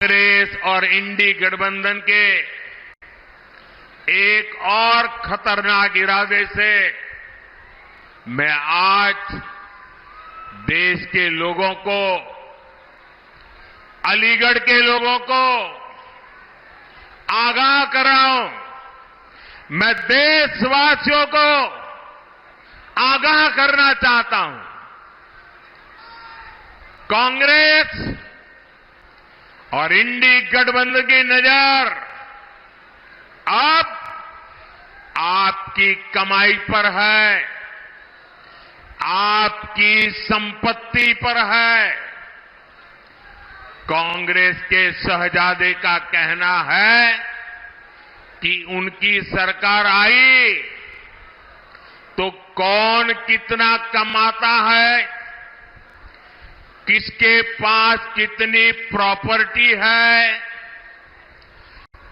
कांग्रेस और इंडी गठबंधन के एक और खतरनाक इरादे से मैं आज देश के लोगों को, अलीगढ़ के लोगों को आगाह कर रहा हूं। मैं देशवासियों को आगाह करना चाहता हूं। कांग्रेस और इंडी गठबंधन की नजर अब आपकी कमाई पर है, आपकी संपत्ति पर है। कांग्रेस के शहजादे का कहना है कि उनकी सरकार आई तो कौन कितना कमाता है, किसके पास कितनी प्रॉपर्टी है,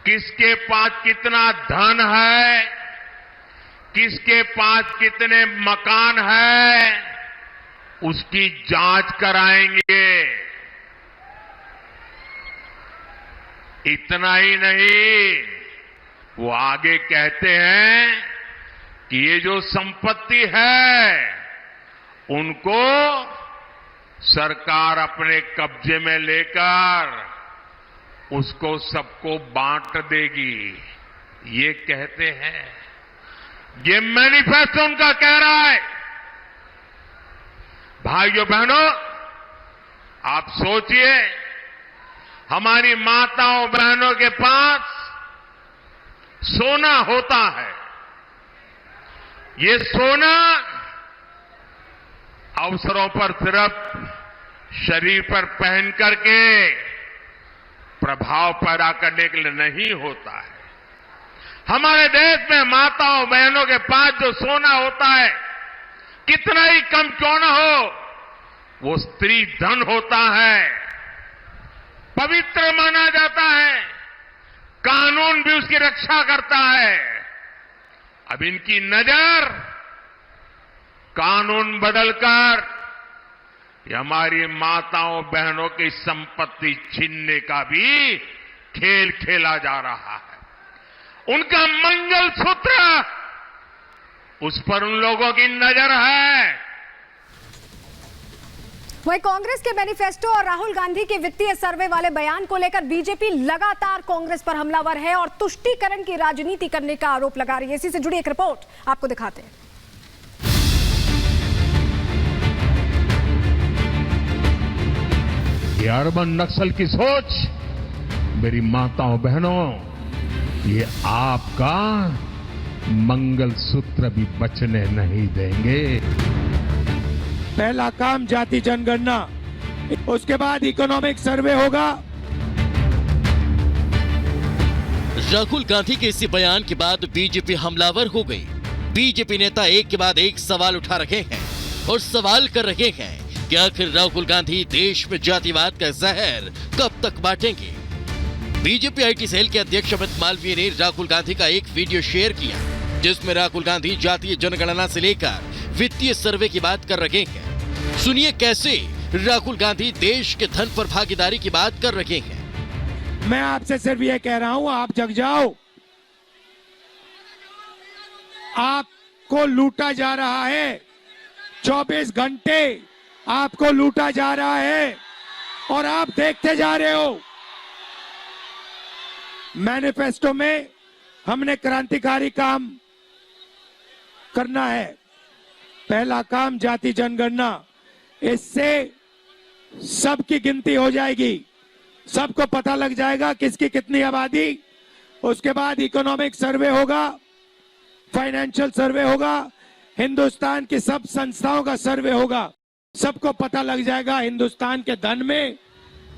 किसके पास कितना धन है, किसके पास कितने मकान है, उसकी जांच कराएंगे। इतना ही नहीं, वो आगे कहते हैं कि ये जो संपत्ति है उनको सरकार अपने कब्जे में लेकर उसको सबको बांट देगी, ये कहते हैं। ये मैनिफेस्टो उनका कह रहा है। भाइयों बहनों, आप सोचिए, हमारी माताओं बहनों के पास सोना होता है। ये सोना अवसरों पर सिर्फ शरीर पर पहन करके प्रभाव पैदा करने के लिए नहीं होता है। हमारे देश में माताओं बहनों के पास जो सोना होता है, कितना ही कम क्यों न हो, वो स्त्री धन होता है, पवित्र माना जाता है, कानून भी उसकी रक्षा करता है। अब इनकी नजर कानून बदलकर हमारी माताओं बहनों की संपत्ति छीनने का भी खेल खेला जा रहा है। उनका मंगलसूत्र, उस पर उन लोगों की नजर है। वहीं कांग्रेस के मैनिफेस्टो और राहुल गांधी के वित्तीय सर्वे वाले बयान को लेकर बीजेपी लगातार कांग्रेस पर हमलावर है और तुष्टीकरण की राजनीति करने का आरोप लगा रही है। इसी से जुड़ी एक रिपोर्ट आपको दिखाते हैं। ये अर्बन नक्सल की सोच, मेरी माताओं बहनों, ये आपका मंगलसूत्र भी बचने नहीं देंगे। पहला काम जाति जनगणना, उसके बाद इकोनॉमिक सर्वे होगा। राहुल गांधी के इसी बयान के बाद बीजेपी हमलावर हो गई। बीजेपी नेता एक के बाद एक सवाल उठा रहे हैं और सवाल कर रहे हैं कि आखिर राहुल गांधी देश में जातिवाद का जहर कब तक बांटेंगे। बीजेपी आईटी सेल के अध्यक्ष अमित मालवीय ने राहुल गांधी का एक वीडियो शेयर किया, जिसमें राहुल गांधी जातीय जनगणना से लेकर वित्तीय सर्वे की बात कर रहे हैं। सुनिए कैसे राहुल गांधी देश के धन पर भागीदारी की बात कर रहे हैं। मैं आपसे सिर्फ ये कह रहा हूं, आप जग जाओ। आपको लूटा जा रहा है, 24 घंटे आपको लूटा जा रहा है और आप देखते जा रहे हो। मैनिफेस्टो में हमने क्रांतिकारी काम करना है। पहला काम जाति जनगणना, इससे सबकी गिनती हो जाएगी, सबको पता लग जाएगा किसकी कितनी आबादी। उसके बाद इकोनॉमिक सर्वे होगा, फाइनेंशियल सर्वे होगा, हिंदुस्तान की सब संस्थाओं का सर्वे होगा। सबको पता लग जाएगा हिंदुस्तान के धन में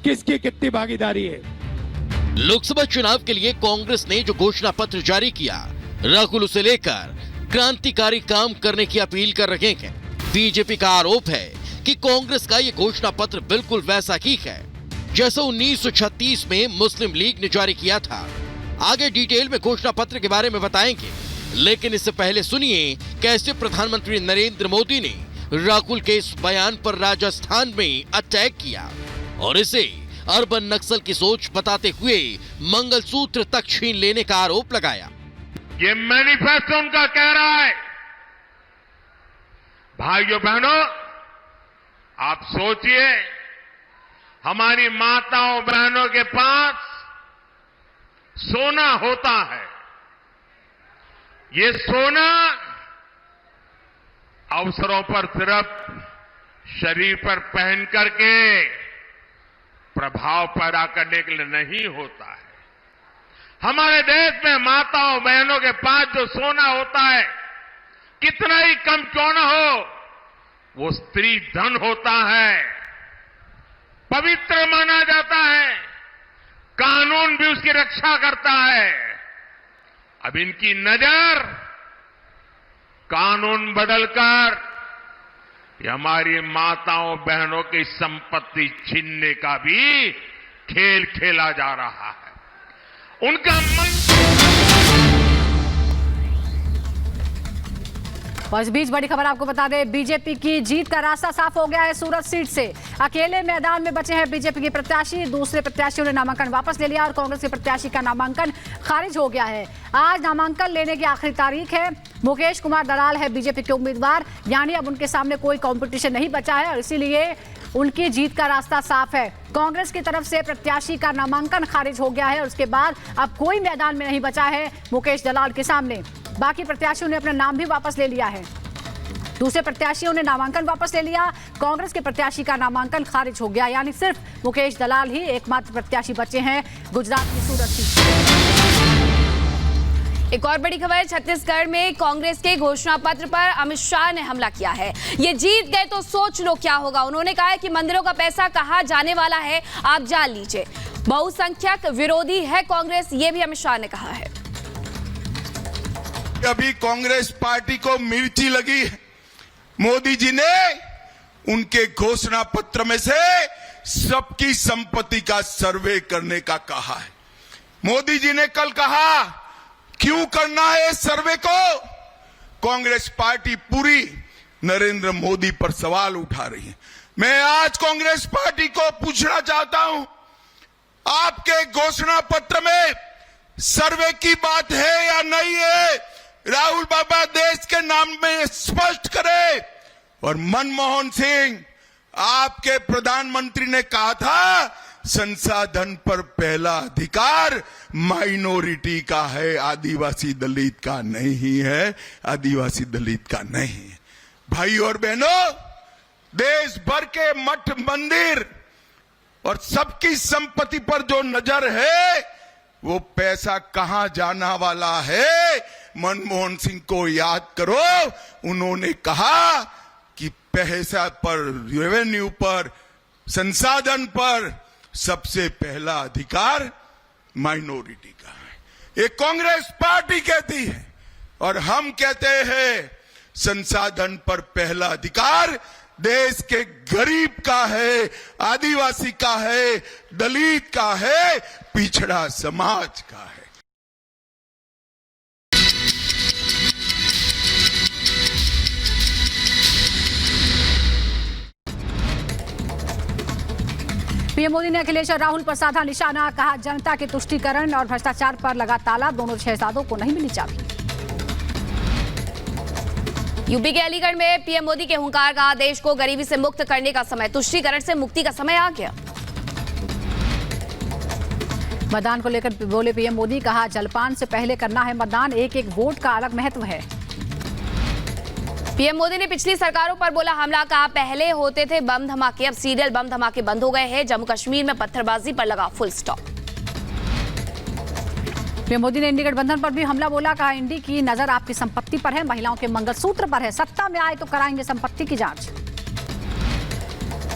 किसकी कितनी भागीदारी है। लोकसभा चुनाव के लिए कांग्रेस ने जो घोषणा पत्र जारी किया, राहुल उसे लेकर क्रांतिकारी काम करने की अपील कर रहे हैं। बीजेपी का आरोप है कि कांग्रेस का ये घोषणा पत्र बिल्कुल वैसा ही है जैसा 1936 में मुस्लिम लीग ने जारी किया था। आगे डिटेल में घोषणा पत्र के बारे में बताएंगे, लेकिन इससे पहले सुनिए कैसे प्रधानमंत्री नरेंद्र मोदी ने राहुल के इस बयान पर राजस्थान में अटैक किया और इसे अर्बन नक्सल की सोच बताते हुए मंगलसूत्र तक छीन लेने का आरोप लगाया। ये मैनिफेस्टो उनका कह रहा है। भाइयों बहनों, आप सोचिए, हमारी माताओं बहनों के पास सोना होता है। ये सोना अवसरों पर सिर्फ शरीर पर पहन करके प्रभाव पैदा करने के लिए नहीं होता है। हमारे देश में माताओं बहनों के पास जो सोना होता है, कितना ही कम क्यों न हो, वो स्त्री धन होता है, पवित्र माना जाता है, कानून भी उसकी रक्षा करता है। अब इनकी नजर कानून बदलकर ये हमारी माताओं बहनों की संपत्ति छीनने का भी खेल खेला जा रहा है। उनका और इस बीच बड़ी खबर आपको बता दें, बीजेपी की जीत का रास्ता साफ हो गया है। सूरत सीट से अकेले मैदान में बचे हैं बीजेपी के प्रत्याशी। दूसरे प्रत्याशियों ने नामांकन वापस ले लिया और कांग्रेस के प्रत्याशी का नामांकन खारिज हो गया है। आज नामांकन लेने की आखिरी तारीख है। मुकेश कुमार दलाल है बीजेपी के उम्मीदवार, यानी अब उनके सामने कोई कॉम्पिटिशन नहीं बचा है और इसीलिए उनकी जीत का रास्ता साफ है। कांग्रेस की तरफ से प्रत्याशी का नामांकन खारिज हो गया है और उसके बाद अब कोई मैदान में नहीं बचा है मुकेश दलाल के सामने। बाकी प्रत्याशियों ने अपना नाम भी वापस ले लिया है। दूसरे प्रत्याशियों ने नामांकन वापस ले लिया। कांग्रेस के प्रत्याशी का नामांकन खारिज हो गया, यानी सिर्फ मुकेश दलाल ही एकमात्र प्रत्याशी बचे हैं गुजरात की सूरत सीट। एक और बड़ी खबर, छत्तीसगढ़ में कांग्रेस के घोषणा पत्र पर अमित शाह ने हमला किया है। ये जीत गए तो सोच लो क्या होगा। उन्होंने कहा है कि मंदिरों का पैसा कहां जाने वाला है आप जान लीजिए। बहुसंख्यक विरोधी है कांग्रेस, ये भी अमित शाह ने कहा है। अभी कांग्रेस पार्टी को मिर्ची लगी है। मोदी जी ने उनके घोषणा पत्र में से सबकी संपत्ति का सर्वे करने का कहा है। मोदी जी ने कल कहा क्यों करना है इस सर्वे को। कांग्रेस पार्टी पूरी नरेंद्र मोदी पर सवाल उठा रही है। मैं आज कांग्रेस पार्टी को पूछना चाहता हूं, आपके घोषणा पत्र में सर्वे की बात है या नहीं है? राहुल बाबा देश के नाम में स्पष्ट करे। और मनमोहन सिंह, आपके प्रधानमंत्री ने कहा था संसाधन पर पहला अधिकार माइनॉरिटी का है, आदिवासी दलित का नहीं है, आदिवासी दलित का नहीं है। भाई और बहनों, देश भर के मठ मंदिर और सबकी संपत्ति पर जो नजर है, वो पैसा कहां जाना वाला है। मनमोहन सिंह को याद करो, उन्होंने कहा कि पैसा पर, रेवेन्यू पर, संसाधन पर सबसे पहला अधिकार माइनॉरिटी का है। ये कांग्रेस पार्टी कहती है और हम कहते हैं संसाधन पर पहला अधिकार देश के गरीब का है, आदिवासी का है, दलित का है, पिछड़ा समाज का है। पीएम मोदी ने अखिलेश और राहुल पर साधा निशाना, कहा जनता के तुष्टीकरण और भ्रष्टाचार पर लगा ताला, दोनों शहजादों को नहीं मिली चाबी। यूपी के अलीगढ़ में पीएम मोदी के हुंकार, कहा देश को गरीबी से मुक्त करने का समय, तुष्टीकरण से मुक्ति का समय आ गया। मतदान को लेकर बोले पीएम मोदी, कहा जलपान से पहले करना है मतदान, एक एक वोट का अलग महत्व है। पीएम मोदी ने पिछली सरकारों पर बोला हमला, कहा पहले होते थे बम धमाके, अब सीरियल बम धमाके बंद हो गए हैं। जम्मू कश्मीर में पत्थरबाजी पर लगा फुल स्टॉप। पीएम मोदी ने इंडी गठबंधन पर भी हमला बोला, कहा इंडी की नजर आपकी संपत्ति पर है, महिलाओं के मंगलसूत्र पर है, सत्ता में आए तो कराएंगे संपत्ति की जांच।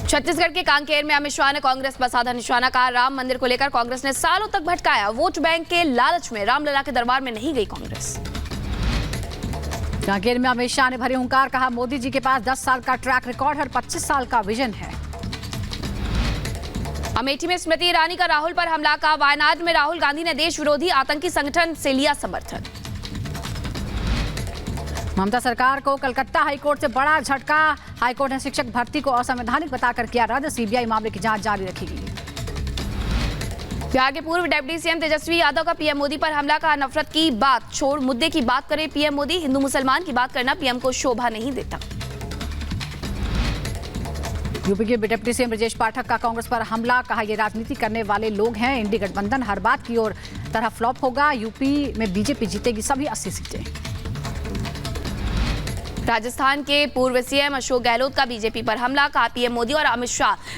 छत्तीसगढ़ के कांकेर में अमित शाह ने कांग्रेस पर साधा निशाना, कहा राम मंदिर को लेकर कांग्रेस ने सालों तक भटकाया, वोट बैंक के लालच में रामलला के दरबार में नहीं गई कांग्रेस। कांकेर में अमित शाह ने भरे हुंकार, कहा मोदी जी के पास 10 साल का ट्रैक रिकॉर्ड और 25 साल का विजन है। अमेठी में स्मृति ईरानी का राहुल पर हमला, कहा वायनाड में राहुल गांधी ने देश विरोधी आतंकी संगठन से लिया समर्थन। ममता सरकार को कलकत्ता हाईकोर्ट से बड़ा झटका, हाईकोर्ट ने शिक्षक भर्ती को असंवैधानिक बताकर किया रद्द, सीबीआई मामले की जांच जारी रखेगी। बिहार के पूर्व डिप्टी सीएम तेजस्वी यादव का पीएम मोदी पर हमला, कहा नफरत की बात छोड़ मुद्दे की बात करें पीएम मोदी। हिंदू मुसलमान की बात करना पीएम को शोभा नहीं देता। यूपी के डिप्टी सीएम ब्रजेश पाठक का कांग्रेस पर हमला, कहा ये राजनीति करने वाले लोग हैं। इंडी गठबंधन हर बात की ओर तरह फ्लॉप होगा। यूपी में बीजेपी जीतेगी सभी 80 सीटें। राजस्थान के पूर्व सीएम अशोक गहलोत का बीजेपी पर हमला, कहा पीएम मोदी और अमित शाह